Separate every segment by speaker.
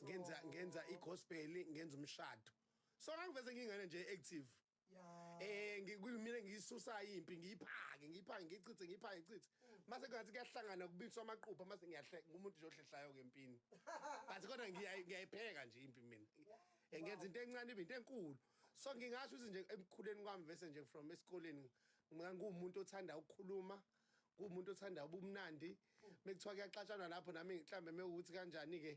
Speaker 1: ngenza igospel ngenza umshado so ngangiveze ngingane nje active mina ngisusa impi ngiyiphake ngichithe mase ngathi kuyahlangana kubiswa amaqupha mase ngumuntu nje ohlehlayo ke empini bathi kodwa ngiyayipheka nje impi mina ngenza into encane ibe into enkulu so ngingasho ukuthi nje ekukhuleni kwami vese nje from esikoleni ngumuntu othanda ukukhuluma kumuntu othanda ubumnandi mekuthiwa kuyaxatshana lapho nami mhlambe mekuthi kanjani ke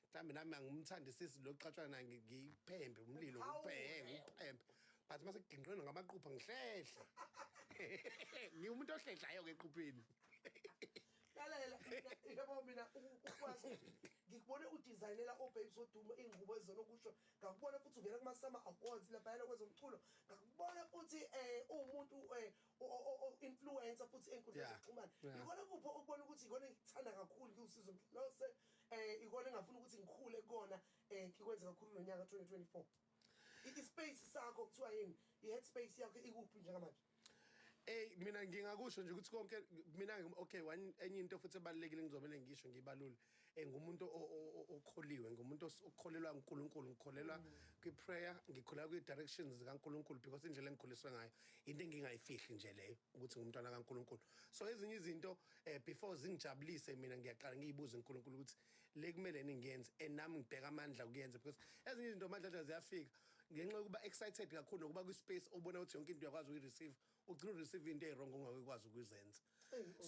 Speaker 1: mhlambe nami angumthandisisi lokuxatshana naye ngiphembe umlilo ngiphembe but mase kudinqena ngamaqupha ngihlehla ngiwumuntu ohlehlayo ke equpheni
Speaker 2: lalela yabo mina ukwazi ngikubone udesignela oBabes Wodumo ingubo ezonokusho ngakubona futhi uvela kuma Summer Awards lapha yana kwezomculo ngakubona futhi umuntu influencer futhi enkundleni zokuxhumana ngikona kupho ukubona ukuthi ikona ngithanda kakhulu kusizo lose ikona engafuna ukuthi ngikhule kona ngikwenze kakhulu nonyaka 2024 ispace sakho kuthiwa yini iheadspace yakho ikuphi njengamanje
Speaker 1: mina ngingakusho nje ukuthi konke mina okay enye into futhi ebalekile ngizomela ngisho ngibalule ngumuntu okholiwe ngumuntu okholelwa uNkulunkulu ngikholelwa kwiprayer ngikholelwa kwi-directions zikaNkulunkulu because indlela engikholiswe ngayo into engingayifihli nje leyo ukuthi ngumntwana kaNkulunkulu so ezinye izinto before zingijabulise mina ngiyaqala ngiyibuza uNkulunkulu ukuthi le kumele ningenze nami ngibheka amandla ukuyenza because ezinye izinto amandla ziyafika ngenxa yokuba excited kakhulu nokuba kwi-space obona ukuthi yonke into uyakwazi uyi-receive ugcina ureceive into ey'wrong ongakwazi ukuzenza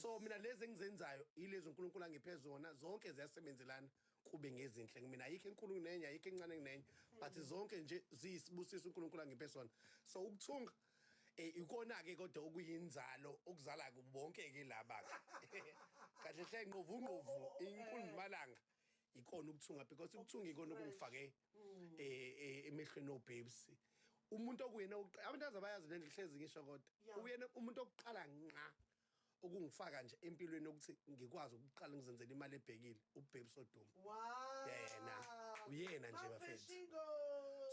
Speaker 1: so mina lezi engizenzayo yilezo uNkulunkulu angiphe zona zonke ziyasebenzelana kube ngezinhle mina ayikho enkulu nenye ayikho encane nenye but zonke nje ziyisibusiso uNkulunkulu angiphe sona so ukuthunga ikona-ke kodwa okuyinzalo okuzala bonke-ke laba kahle hle ngqovu inkulumalanga ikona ukuthunga because ukuthunga ikona okungifake emehlweni oBabes umuntu okuyena abantu azabayazi lento hlezi ngisho kodwa uyena umuntu okuqala nqa okungifaka nje empilweni ukuthi ngikwazi ukuqala ngizenzele imali ebhekile uBabes Wodumo uyena nje bafethu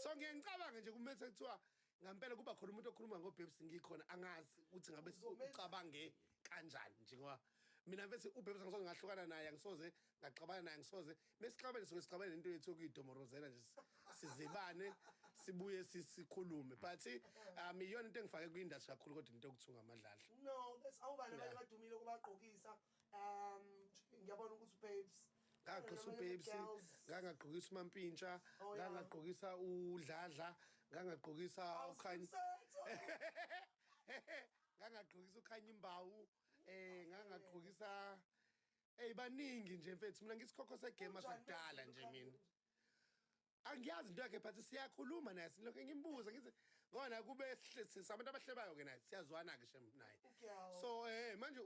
Speaker 1: so ngiyacabanga nje kumethe kuthiwa ngampela kuba khona umuntu okhuluma ngoBabes ngikhona angazi ukuthi ngabe ucabange kanjani njengoba mina bese uBabes ngisoze ngahlukana naye ngisoze ngaxabana naye ngisoze mesixabene sixabene nento yethu okuyidumorozela nje sizibane sibuye sikhulume but iyona into engifake kwi-industry kakhulu kodwa into yokuthunga amadlala
Speaker 2: no that's awubani abantu badumile kubagqokisa ngiyabona ukuthi uBabes
Speaker 1: ngagqokisa uBabes ngagqokisa uMampintsha ngagqokisa uDladla ngagqokisa uKhanya ngagqokisa uKhanya Imbawu ngagqokisa baningi nje mfethu mina ngisikhokho segame asokudala nje mina angiyazi into yakhe but siyakhuluma naye silokho ngimbuza ngithi ngona kube sabantu abahlebayo ke naye siyazwana ke shem naye so manje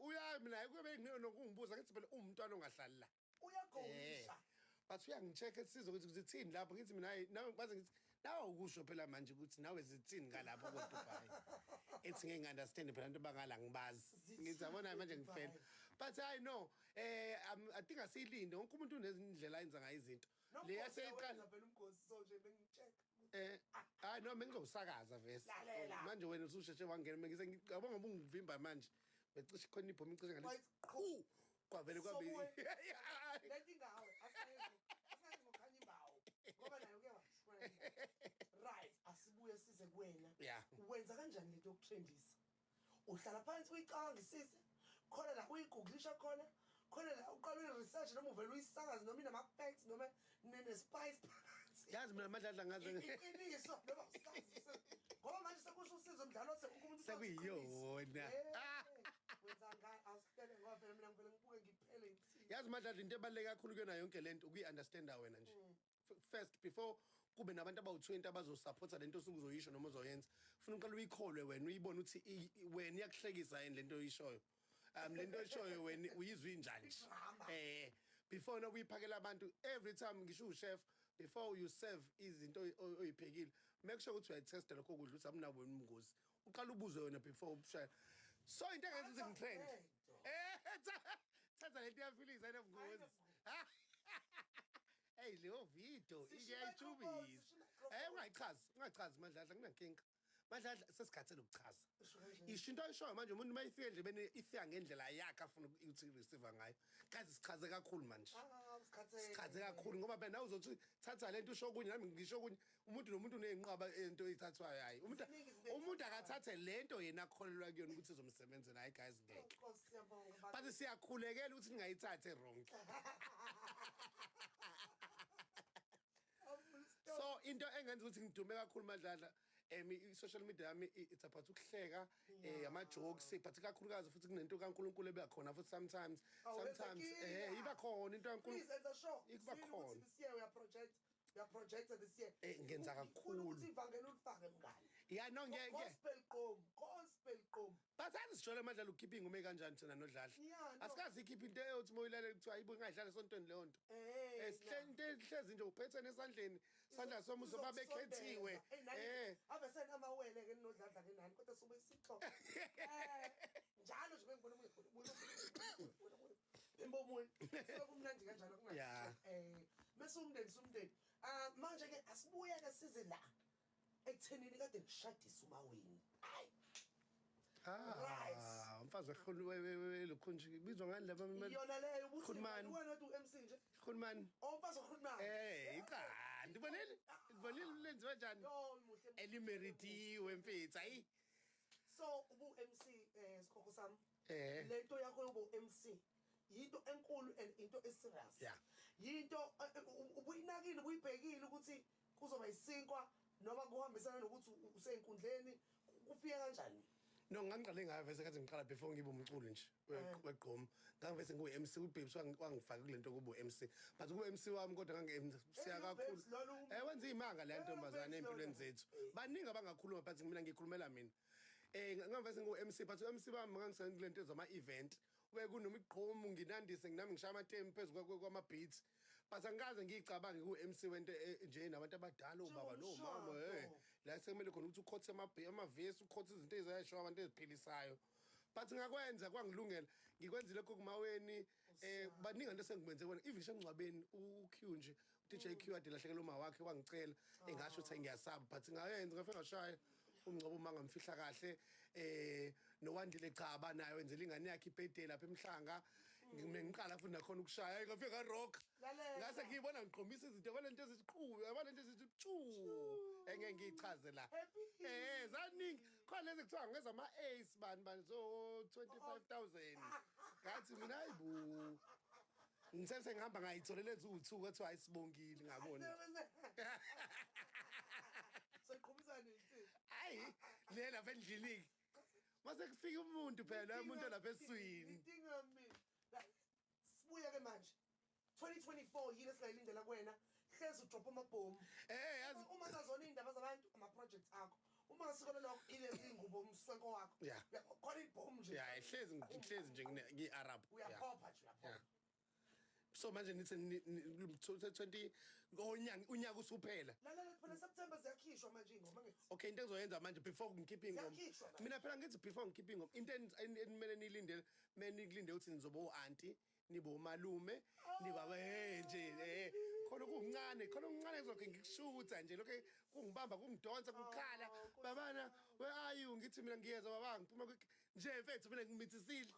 Speaker 1: naye kube nokungibuza ngithi phela umntwana ongahlali la
Speaker 2: uyagqokisa
Speaker 1: but uyangi-check-a sizo ukuthi zithini lapho ngithi mina nawe baze ngithi nawe ukusho phela manje ukuthi nawe zithini ngalapho kodwa bhayi ethi ngeke ngi-understand phela into bangala ngibazi ngithi yabona manje ngifela but I know I think asiyilinde wonke umuntu unezindlela ayenza ngayo izinto le yaseyiqala
Speaker 2: phela umgosi so nje bengi-check
Speaker 1: hayi no bengizowusakaza vese manje wena ususheshe wangena ngiyabonga ngoba ungivimba manje becishe khona ibhomu icishe ngalethi kwavele kwabili
Speaker 2: lethi ngawe asayenzi ngoKhanya Imbawu ngoba nayo ke washwela right asibuye size kuwena wenza kanjani lento yokutrendisa uhlala phansi uyicangisise khona la uyiguglisha khona la uqala research noma uvela uyisakaza noma inama-facts noma ne-spice phakathi
Speaker 1: yazi mina amadladla ngaze
Speaker 2: iqiniso noma usazise ngoba manje sekusho usizo umdlalo umuntu
Speaker 1: sekuyiyona yazi madladla into ebaluleke kakhulu kuyona yonke lento ukuyi-understanda wena nje first before kube nabantu abawu-20 abazosupport-a lento osuke uzoyisho noma uzoyenza funa uqala uyikholwe wena uyibone ukuthi wena iyakuhlekisa yini lento oyishoyo lento oyishoyo wena uyizwa injani before nokuyiphakela abantu every time ngisho uchef before you serve izinto oyiphekile make sure ukuthi uyayitesta lokho kudla ukuthi amunabo umngozi uqala ubuze wena before ubushaya so into engenza ukuthi ngitrend thatha lento iyafilisa enobungozi hey leyo video iyayithubisa ungayichazi madladla nginankinga Madladla sesikhathele ukuchaza.
Speaker 2: Usho kanjani?
Speaker 1: Isho into ayishoyo manje umuntu mayifika endlebeni ifika ngendlela yakhe afuna ukuthi receive ngayo. Kazi sichaze kakhulu manje. Sichaze kakhulu ngoba phela nawe uzothi thatha lento usho kunye nami ngisho kunye umuntu nomuntu uneyinqaba into ezithathwayo hayi. Umuntu akathathe lento yena akholelwa kuyona ukuthi izomsebenzela hayi guys ngeke. Bathi siyakhulekela ukuthi ningayithathe wrong. So into engenza ukuthi ngidume kakhulu Madladla i-social media yami it's about ukuhleka ama-jokes but kakhulukazi futhi kunento kaNkulunkulu ebekhona futhi sometimes iba khona into kaNkulunkulu iba khona
Speaker 2: uyaprojecta this year
Speaker 1: ngenza kakhulu
Speaker 2: ukuthi ivangeli ulifake mngani
Speaker 1: ya no ngeke
Speaker 2: gospel gqom
Speaker 1: but asijole Madladla ukhipha ingoma kanjani thina noDladla asikazi ikhipha into eyothi moyilalela kuthiwa ayibuye ngayihlala esontweni leyo nto sihlezi nje uphethe nesandleni sandla somuso babekhethiwe
Speaker 2: ave senamawele ke noDladla ke nani kodwa sobe isixho njalo nje bengibona imbomoyi sokumnandi kanjalo kungathi bese umndeni manje ke asibuye ke size la ekuthenini kade ngishadisa uMaweni hayi
Speaker 1: umfazi welukhunji bizwa ngani laba
Speaker 2: iyona leyo ubuthi wena uthi uMC nje
Speaker 1: Khulumani
Speaker 2: umfazi okhulumani
Speaker 1: iqandi ibonile lenziwe kanjani elimeritiwe mfethu hayi
Speaker 2: so ubu-MC sikhokho sami lento yakho yobu-MC yinto enkulu and into eserious yinto ubuyinakile ubuyibhekile ukuthi kuzoba isinkwa noma kuhambisana nokuthi usey'nkundleni kufike kanjani
Speaker 1: no ngangiqale ngayo vese kathi ngiqala before ngibe umculi nje weGqom ngangivese ngiwu-MC uBabes wangifaka kule nto kuba u-MC but kuba-MC wami kodwa siya kakhulu wenza iy'manga leya ntombazane ey'mpilweni zethu baningi abangakhuluma but mina ngikhulumela mina ngangivese ngiwu-MC but u-MC wami ngangisenza kule nto zama-event ube kunoma iGqom nginandise nami ngishaya amatemu phezu kwama-beats but angikaze ngiyicabange ku-MC wento nje nabantu abadala obaba nomama la sekumele khona ukuthi ukhothe amavesi ukhothe izinto ezayisho abantu eziphilisayo but ngakwenza kwangilungela ngikwenzile lokho kuMaweni baningi abantu esengikwenze kona even emngcwabeni uQ nje uDJ Q ade lahlekela uma wakhe wangicela engasho ukuthi ngiyasaba but ngayenza ngafika ngashaya umngcwabo uma ngamfihla kahle noWandile Chaba naye wenzela ingane yakhe ibirthday lapha eMhlanga ngiqala futhi nakhona ukushaya ngafika rock ngase ngiyibona ngiqhomisa izinto kwalento eziqhube abalento ezithi engeke ngiyichaze la zaningi khona lezi kuthiwa ngeza ama-ace bani so 25,000 ngathi mina hayibo ngisengihamba ngayitholele eziwu-2 kwathiwa ayisibongile ngabona hayi le lapha endlini mase kufika umuntu phela lo muntu lapha eswini
Speaker 2: sibuye ke manje 2024 yini esingayilindela kuwena hlezi udrop amabhomu yazi uma sazona iy'ndaba zabantu ama-projects akho uma ngasiko lelokho ilezi ngubo umswenko wakho khona ibhomu nje
Speaker 1: hlezi nje ngiyi-arab
Speaker 2: uyaphopha nje uyaphopha
Speaker 1: so manje nithi 20 unyaka usuphela
Speaker 2: lalela phela September ziyakhishwa manje ingoma ngithi
Speaker 1: okay into engizoyenza manje before ngikhiphe ingoma mina phela ngithi before ngikhiphe ingoma into enimele niyilindele menilinde ukuthi nizoba u-anti nibe umalume niba nje khona kuncane ngizokhe ngikushutha nje lokho kungibamba kungidonsa kukhala babana where are you ngithi mina ngiyeza baba ngiphuma nje mfethu mina ngimithisile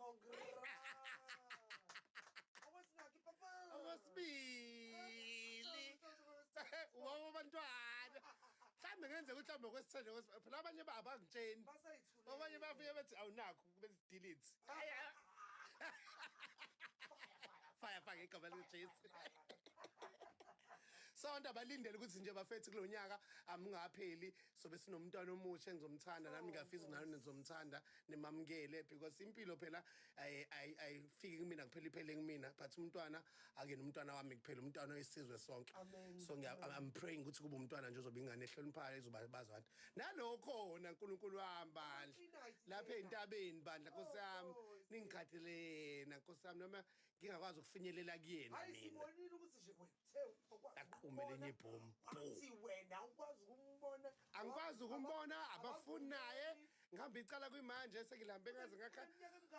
Speaker 1: okwesibili wabo abantwana mhlawumbe ngenzeka ukuthi mhlawumbe kwesithende phela abanye abangitsheni abanye bafike bethi awunakho bedelete fire igama likaJesu sonke abalindele ukuthi nje bafethu kulo nyaka amngapheli sobe sinomntwana omusha engizomthanda nami ngiyafisa nayo nizomthanda nimamukele because impilo phela ayifiki kumina kuphela iphele kumina but umntwana ake nomntwana wami kuphela umntwana wesizwe sonke so I'm praying ukuthi kube umntwana nje ozoba ingane ehloniphayo ezobabaza abantu nalokho uNkulunkulu wami bandla lapha entabeni bandla Nkosi yami ningikhathelena Nkosi yami noma ngingakwazi ukufinyelela kuyena mina
Speaker 2: sibonile ukuthi nje wethe
Speaker 1: aqumelenye ibhomu
Speaker 2: athi wena ukwazi ukumbona
Speaker 1: angikwazi ukumbona abafuni naye ngihamba icala kwimanje sengilambe ngaze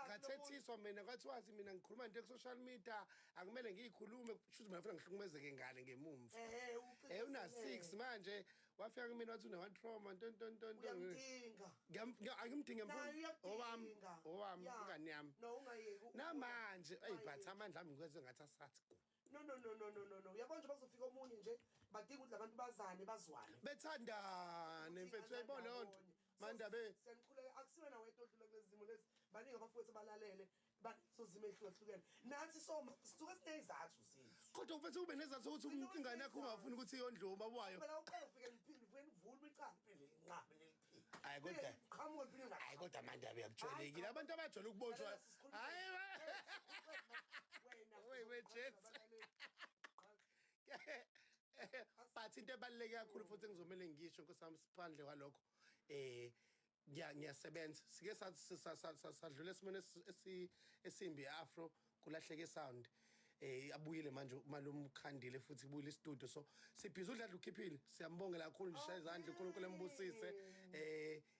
Speaker 1: ngathethiswa mina kwathi wazi mina ngikhuluma into ku-social media akumele ngiyikhulume shuthi mina futhi ngihlukumezeke ngale ngemumva una 6 manje wafika kumina wathi une-one trauma
Speaker 2: uyamdinga
Speaker 1: angimdinge
Speaker 2: naye
Speaker 1: owami
Speaker 2: uyadinga
Speaker 1: owami
Speaker 2: Ya.
Speaker 1: ingane yami
Speaker 2: no ungayeki
Speaker 1: namanje eyi but
Speaker 2: Ungayeki.
Speaker 1: amandla ami ngikwenze ngathi asathi
Speaker 2: no uyabona nje bazofika omunye nje badinga ukuthi labantu bazane bazwane
Speaker 1: bethandane mfethu uyayibona leyo nto mandabe
Speaker 2: siyanichuleka akusiwena wedwa odlula kulezi zimo lezi baningi abafowethu abalalele banezo zimo ehlukahlukene nathi sisuke siney'zathu zethu
Speaker 1: kodwa mfethu kube nezathu ukuthi ingane yakho ungafuni ukuthi iyondliwe ubaba wayo
Speaker 2: phela uqala ufike nivule icala phela inqabe neliphile
Speaker 1: hayi kodwa
Speaker 2: qhamuke phela
Speaker 1: hayi kodwa mandabe yakujwayelekile abantu abajwayele ukubotshwa hayi wejesu but into ebaluleke kakhulu futhi engizomele ngisho nkosami siphandle kwalokho ngiyasebenza sike sadlula esimweni esimbi e-afro kulahleke sound abuyile manje malumkhandile futhi ibuyile istudio so sibhiza udladla ukhiphile siyambongela kakhulu nje shaya izandla uNkulunkulu embusise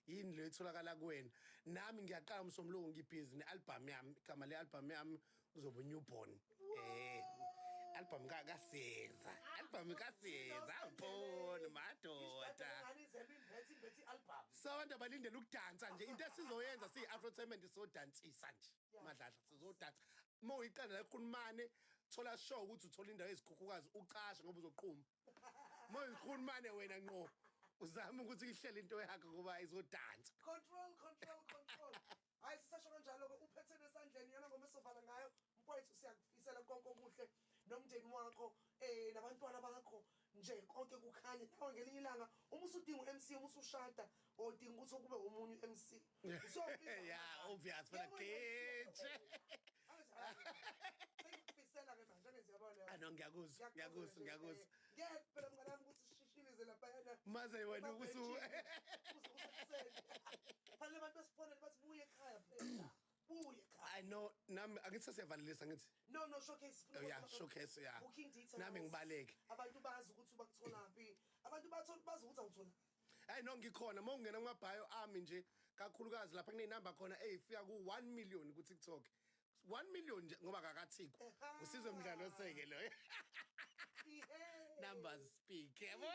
Speaker 1: yini le itholakala kuwena nami ngiyaqala umsombuluko ngibhizi ne-album yami igama le-album yami kuzoba newborn album kasiyeza album kasiyeza awubona madoda so abantu abalindele ukudansa nje into esizoyenza siyi-afrotainment sizodansisa nje madladla sizodansa uma uyiqanda la ekhulumane thola show ukuthi uthola indawo ezikhukhukazi ucashe ngoba uzoqhuma uma uyikhulumane wena ngqo uzama ukuthi ihlele into yakho ngoba izodansa
Speaker 2: control hayi sisasho kanjalo-ke uphethe nesandleni yana ngoma esovala ngayo mfowethu siyakufisela konke okuhle nomndeni wakho nabantwana bakho nje konke kukhanye nawe ngelinye ilanga uma usudinga u-MC uma usushada odinga ukuthi kube omunye u-MC
Speaker 1: ya obvious fana getshe
Speaker 2: sengikufisela-ke manje angeziyabona
Speaker 1: ano ngiyakuzwa
Speaker 2: ngeke phela mnganami ukuthi sishishilize laphayana
Speaker 1: maze wena
Speaker 2: fanele abantu besifonele bathi buye ekhaya phela buye ekhaya
Speaker 1: I know nami angithi sesiyavalelisa ngithi
Speaker 2: no showcase
Speaker 1: yeah showcase yeah
Speaker 2: booking details
Speaker 1: nami ngibaleke
Speaker 2: abantu bazi ukuthi bakutholaphi abantu bazi ukuthi awuthola
Speaker 1: hayi no ngikhona uma ungena kumabhayo ami nje kakhulukazi lapha kuney'namba khona ey'fika ku-1 million ku-TikTok 1 million nje ngoba kakathikho usizwe mdlalo seke loyo numbers speak yabo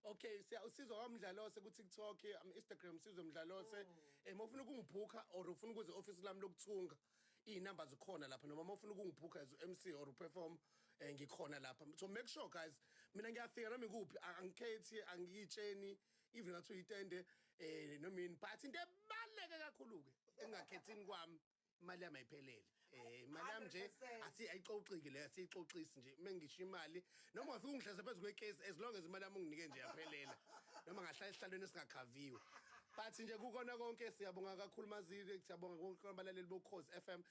Speaker 1: okay usizwa kwamdlalose ku-TikTok Instagram usizwe mdlalose uma ufuna ukungibhukha or ufuna ukuze i-office lami lokuthunga iy'namba zikhona lapha noma uma ufuna ukungibhukha as MC or uperform ngikhona lapha so make sure guys mina ngiyafika noma ikuphi angikhethi angiyitsheni even ngathi uyitende noma yini but into ebaluleke kakhulu-ke engingakhethini kwami imali yami ayiphelele imali yami nje ayixoxiki leyo asiyixoxisi nje uma ngisho imali noma ungafika ungihlase phezu kwekesi as long as imali yami unginike nje yaphelela noma ngahlala esihlalweni esingakhaviwe but nje kukona konke siyabonga kakhulu Mazili siyabonga konke abalaleli bokhozi FM